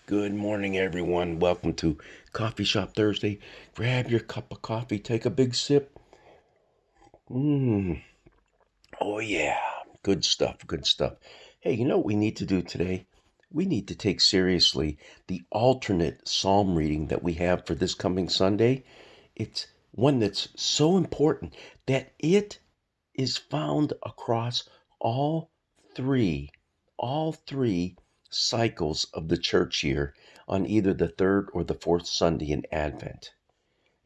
Good morning, everyone. Welcome to Coffee Shop Thursday. Grab your cup of coffee, take a big sip. Mmm. Oh, yeah. Good stuff. Good stuff. Hey, you know what we need to do today? We need to take seriously the alternate psalm reading that we have for this coming Sunday. It's one that's so important that it is found across all three, all three cycles of the church year on either the third or the fourth Sunday in Advent.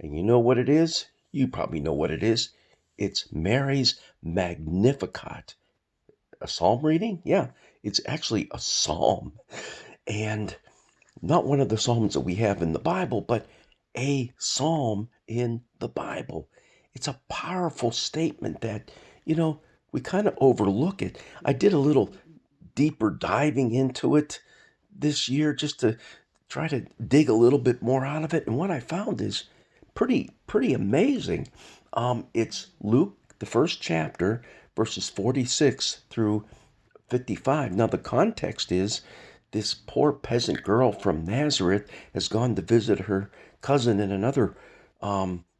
And you know what it is? You probably know what it is. It's Mary's Magnificat. A psalm reading? Yeah, it's actually a psalm. And not one of the psalms that we have in the Bible, but a psalm in the Bible. It's a powerful statement that, we kind of overlook it. I did a little deeper diving into it this year just to try to dig a little bit more out of it. And what I found is pretty amazing. It's Luke, the first chapter, verses 46 through 55. Now, the context is this poor peasant girl from Nazareth has gone to visit her cousin in another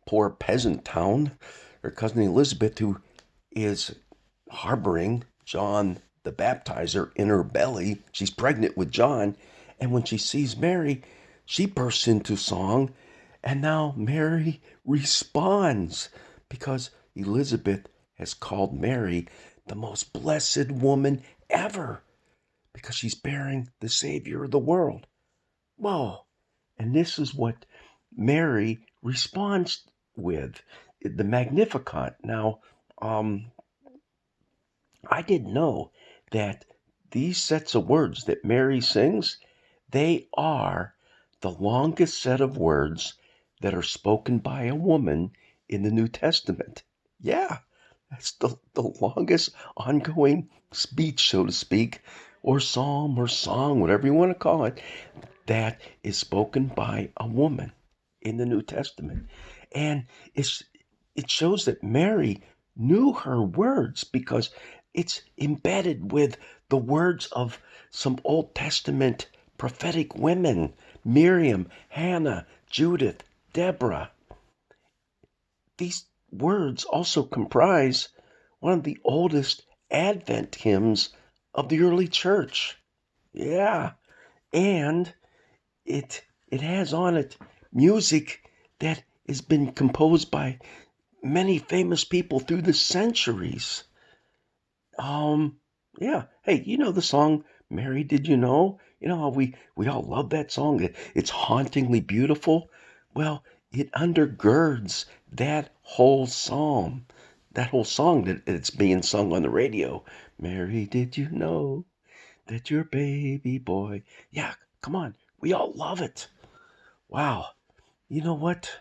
poor peasant town, her cousin Elizabeth, who is harboring John the Baptizer in her belly. She's pregnant with John. And when she sees Mary, she bursts into song. And now Mary responds because Elizabeth has called Mary the most blessed woman ever because she's bearing the Savior of the world. Whoa. And this is what Mary responds with the Magnificat. Now, I didn't know that these sets of words that Mary sings, they are the longest set of words that are spoken by a woman in the New Testament. Yeah, that's the longest ongoing speech, so to speak, or psalm or song, whatever you want to call it, that is spoken by a woman in the New Testament. And it's it shows that Mary knew her words because it's embedded with the words of some Old Testament prophetic women: Miriam, Hannah, Judith, Deborah. These words also comprise one of the oldest Advent hymns of the early church. Yeah, and it has on it music that has been composed by many famous people through the centuries. Um, yeah. Hey, you know the song "Mary, Did You Know"? You know how we all love that song. It's hauntingly beautiful. Well, it undergirds that whole psalm, that whole song that it's being sung on the radio. Mary, did you know that your baby boy? Yeah, come on. We all love it. Wow. You know what?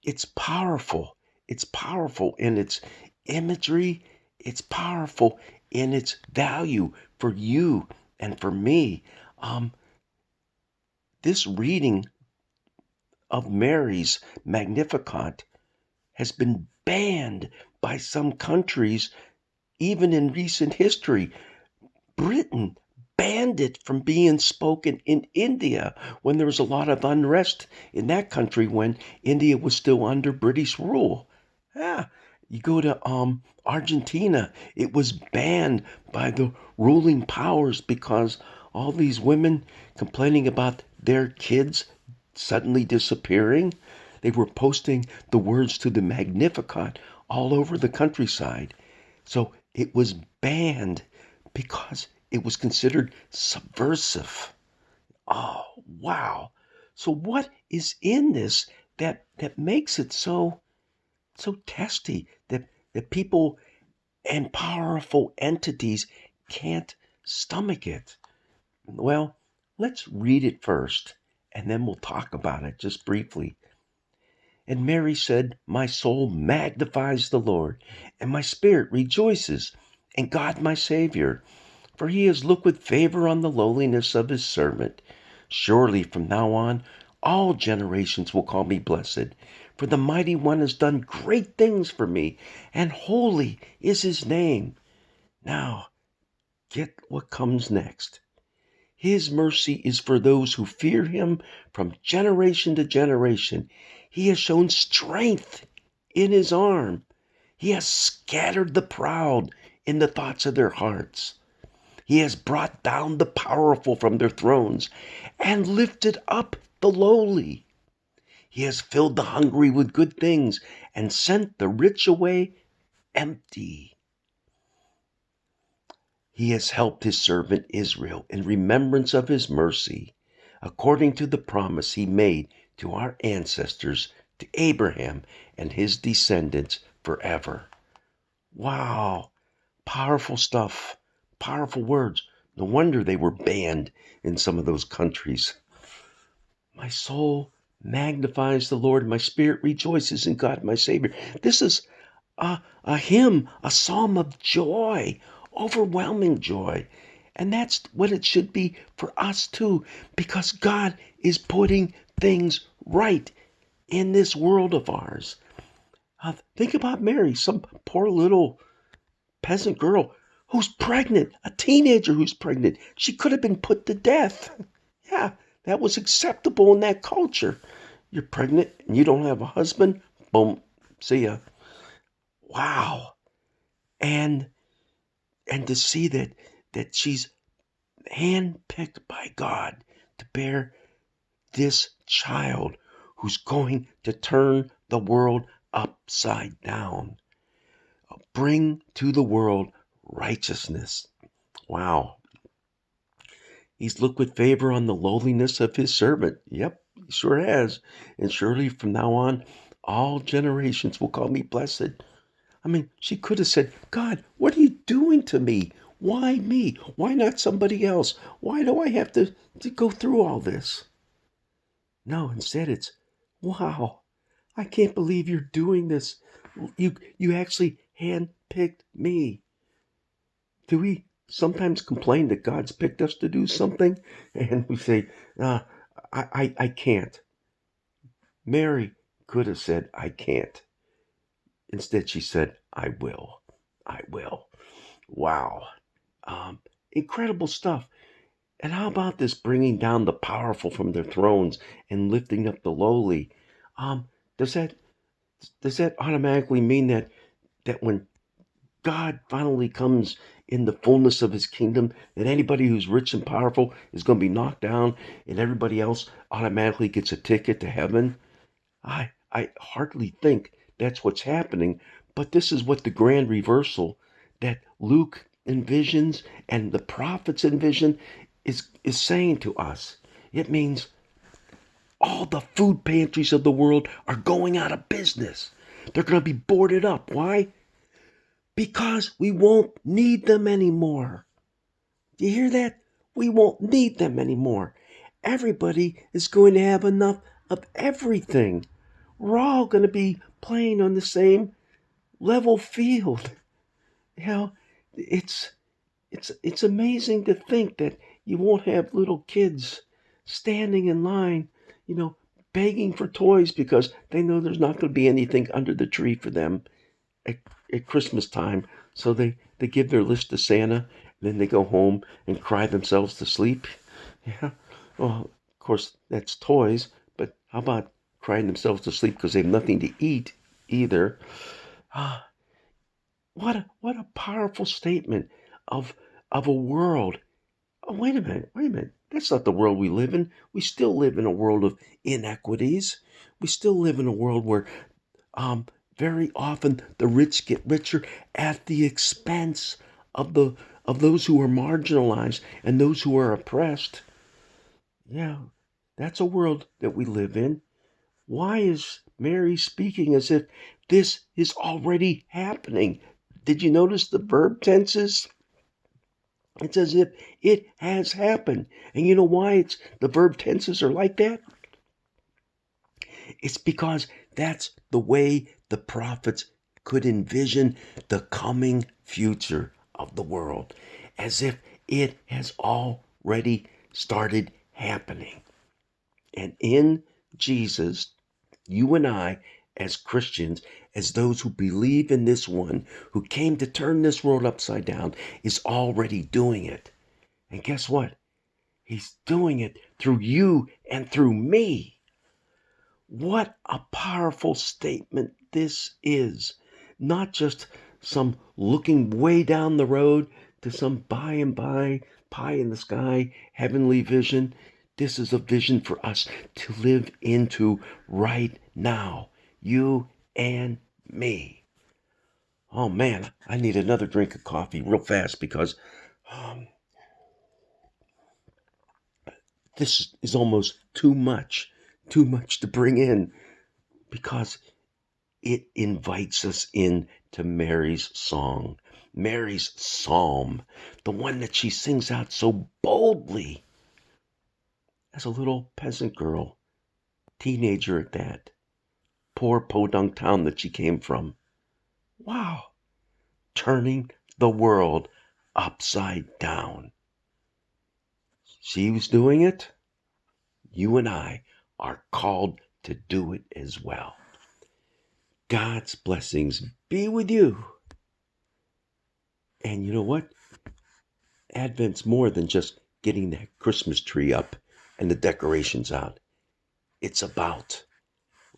It's powerful. It's powerful in its imagery. It's powerful in its value for you and for me. Um, this reading of Mary's Magnificat has been banned by some countries, even in recent history. Britain banned it from being spoken in India when there was a lot of unrest in that country when India was still under British rule. Yeah, you go to Argentina, it was banned by the ruling powers because all these women complaining about their kids suddenly disappearing. They were posting the words to the Magnificat all over the countryside. So it was banned because it was considered subversive. Oh, wow. So what is in this that makes it so testy that people and powerful entities can't stomach it? Well, let's read it first and then we'll talk about it just briefly. And Mary said, "My soul magnifies the Lord, and my spirit rejoices in God my Savior, for he has looked with favor on the lowliness of his servant. Surely from now on all generations will call me blessed, for the mighty one has done great things for me, and holy is his name." Now, get what comes next. His mercy is for those who fear him from generation to generation. He has shown strength in his arm. He has scattered the proud in the thoughts of their hearts. He has brought down the powerful from their thrones and lifted up the lowly. He has filled the hungry with good things and sent the rich away empty. He has helped his servant Israel in remembrance of his mercy, according to the promise he made to our ancestors, to Abraham and his descendants forever. Wow, powerful stuff, powerful words. No wonder they were banned in some of those countries. My soul magnifies the Lord, my spirit rejoices in God my Savior. This is a hymn, a psalm of joy, overwhelming joy. And that's what it should be for us too, because God is putting things right in this world of ours. Think about Mary, some poor little peasant girl who's pregnant, a teenager who's pregnant. She could have been put to death. Yeah, that was acceptable in that culture. You're pregnant and you don't have a husband, boom, see ya. Wow. And to see that she's handpicked by God to bear this child who's going to turn the world upside down, bring to the world righteousness. Wow. He's looked with favor on the lowliness of his servant. Yep, he sure has. And surely from now on, all generations will call me blessed. I mean, she could have said, God, what are you doing to me? Why me? Why not somebody else? Why do I have to go through all this? No, instead it's, wow, I can't believe you're doing this. You actually handpicked me. Do we sometimes complain that God's picked us to do something? And we say, I can't. Mary could have said, I can't. Instead, she said, I will. I will. Wow. Incredible stuff. And how about this bringing down the powerful from their thrones and lifting up the lowly? Does that automatically mean that when God finally comes in the fullness of his kingdom, that anybody who's rich and powerful is going to be knocked down and everybody else automatically gets a ticket to heaven? I hardly think that's what's happening, but this is what the grand reversal that Luke envisions and the prophets envision is saying to us. It means all the food pantries of the world are going out of business. They're going to be boarded up. Why? Because we won't need them anymore. Do you hear that? We won't need them anymore. Everybody is going to have enough of everything. We're all going to be playing on the same level field. You know, it's amazing to think that you won't have little kids standing in line, begging for toys because they know there's not going to be anything under the tree for them at, at Christmas time. So they give their list to Santa, and then they go home and cry themselves to sleep. Yeah. Well, of course, that's toys, but how about crying themselves to sleep because they have nothing to eat either? Ah, what a powerful statement of a world. Oh, wait a minute. That's not the world we live in. We still live in a world of inequities. We still live in a world where very often the rich get richer at the expense of those who are marginalized and those who are oppressed. Yeah, that's a world that we live in. Why is Mary speaking as if this is already happening? Did you notice the verb tenses? It's as if it has happened. And you know why the verb tenses are like that? It's because that's the way the prophets could envision the coming future of the world, as if it has already started happening. And in Jesus, you and I, as Christians, as those who believe in this one who came to turn this world upside down, is already doing it. And guess what? He's doing it through you and through me. What a powerful statement this is. Not just some looking way down the road to some by and by, pie in the sky, heavenly vision. This is a vision for us to live into right now. You and me. Oh man, I need another drink of coffee real fast because um, this is almost too much to bring in because it invites us into Mary's song, Mary's psalm, the one that she sings out so boldly as a little peasant girl, teenager at that, poor podunk town that she came from. Wow, turning the world upside down. She was doing it. You and I are called to do it as well. God's blessings be with you. And you know what? Advent's more than just getting that Christmas tree up and the decorations out. It's about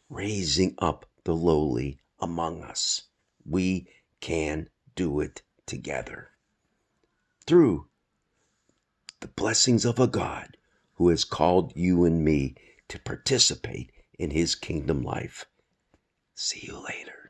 raising up the lowly among us. We can do it together through the blessings of a God who has called you and me to participate in his kingdom life. See you later.